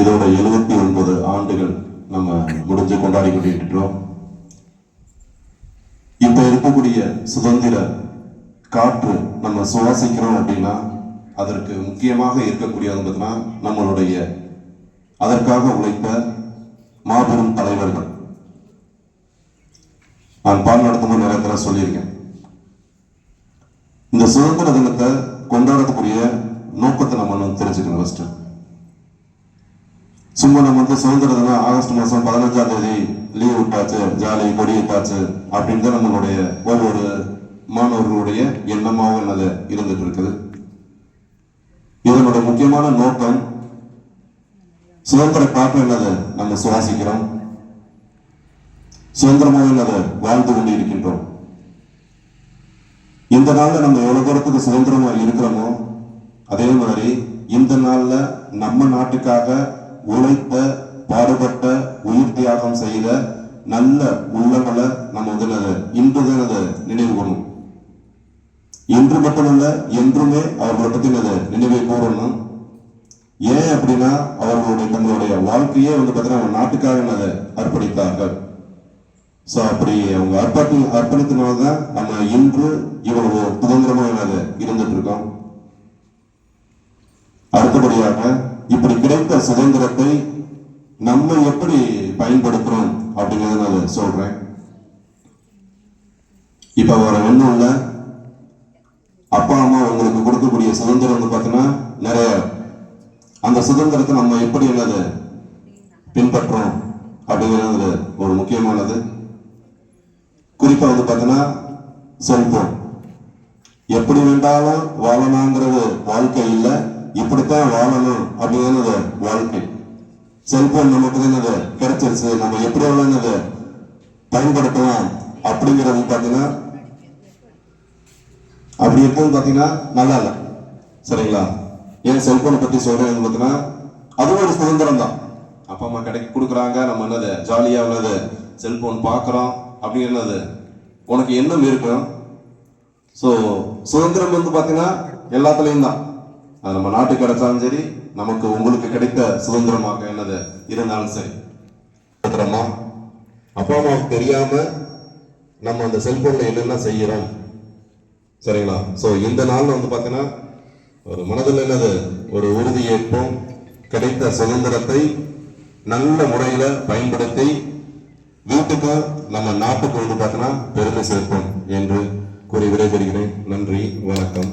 இதோட 79 ஆண்டுகள் நம்ம முடிஞ்சு கொண்டாடி கொண்டிருக்கிறோம். இப்ப இருக்கக்கூடிய சுதந்திர காற்று நம்ம சுவாசிக்கிறோம் அப்படின்னா அதற்கு முக்கியமாக இருக்கக்கூடியது பார்த்தீங்கன்னா நம்மளுடைய அதற்காக உழைத்த மாபெரும் தலைவர்கள். நான் பால் நடத்தும் நிறைய தடவை சொல்லியிருக்கேன். இந்த சுதந்திர தினத்தை கொண்டாடக்கூடிய நோக்கத்தை நம்ம தெரிஞ்சுக்கணும். ஃபர்ஸ்ட் சும்மா நம்ம சுதந்திர தினம் ஆகஸ்ட் மாதம் 15ஆம் தேதி லீவ் விட்டாச்சு, ஜாலி கொடி விட்டாச்சு அப்படின்னு தான் நம்மளுடைய ஒவ்வொரு மாணவர்களுடைய எண்ணமாக என்னது இருந்துட்டு இருக்குது. இதனுடைய முக்கியமான நோக்கம் சுதந்திர காற்று என்னது நம்ம சுவாசிக்கிறோம், சுதந்திரமாக என்னது வாழ்ந்து கொண்டு இருக்கின்றோம். இந்த நாள்ல நம்ம எவ்வளவு தூரத்துக்கு சுதந்திரமா இருக்கிறோமோ அதே மாதிரி இந்த நாள்ல நம்ம நாட்டுக்காக உழைத்த, பாடுபட்ட, உயிர் தியாகம் செய்த நல்ல உள்ளங்களை நம்ம இன்றுதான் அதை நினைவு கூறணும். இன்று மட்டுமல்ல, என்றுமே அவர்களை பத்தி நினைவை கூறணும். ஏன் அப்படின்னா அவர்களுடைய தங்களுடைய வாழ்க்கையே பார்த்தீங்கன்னா நாட்டுக்காக அர்ப்பணித்தார்கள். ஸோ அப்படி அவங்க அர்ப்பணித்தனால்தான் நம்ம இன்று இவ்வளவு சுதந்திரமாக இருந்துட்டு இருக்கோம். அடுத்தபடியாக இப்படி கிடைத்த சுதந்திரத்தை நம்ம எப்படி பயன்படுத்துறோம் அப்படிங்கிறத நான் சொல்றேன். இப்ப வர ஒண்ணும் இல்ல, அப்பா அம்மா உங்களுக்கு கொடுக்கக்கூடிய சுதந்திரம் பார்த்தீங்கன்னா நிறைய. அந்த சுதந்திரத்தை நம்ம எப்படி பின்பற்றோம் அப்படிங்கிறது ஒரு முக்கியமானது. குறிப்பா பார்த்தீங்கன்னா செல்போன். எப்படி வேண்டாலும் வாழலாங்கிறது வாழ்க்கை இல்லை, இப்படித்தான் வாழணும் அப்படிங்கிறது வாழ்க்கை. செல்போன் நமக்கு கிடைச்சிருச்சு, நம்ம எப்படி எவ்வளவு பயன்படுத்தலாம் அப்படிங்கிறது பார்த்தீங்கன்னா அப்படி இருக்குன்னு பார்த்தீங்கன்னா நல்லா இல்லை. சரிங்களா? ஏன் செல்போனை பத்தி சொல்றேன் பார்த்தீங்கன்னா அதுவும் ஒரு சுதந்திரம் தான். அப்பா அம்மா கடைக்கு கொடுக்குறாங்க, நம்ம ஜாலியா செல்போன் பார்க்குறோம் அப்படிங்கிறது உனக்கு எண்ணம் இருக்கும். ஸோ சுதந்திரம் பார்த்தீங்கன்னா எல்லாத்துலேயும் தான். அது நம்ம நாட்டுக்கு கிடைச்சாலும் சரி, நமக்கு உங்களுக்கு கிடைத்த சுதந்திரமாக இருந்தாலும் சரி. சுதந்திரமா அப்பா அம்மாவுக்கு தெரியாம நம்ம அந்த செல்போன்ல என்னென்ன செய்யறோம். சரிங்களா? ஸோ இந்த நாள் பார்த்தீங்கன்னா ஒரு மனதில் ஒரு உறுதி ஏற்போம். கிடைத்த சுதந்திரத்தை நல்ல முறையில பயன்படுத்தி வீட்டுக்கு நம்ம நாட்டுக்கு பார்த்தீங்கன்னா பெருமை சேர்ப்போம் என்று கூறி விடைபெறுகிறேன். நன்றி, வணக்கம்.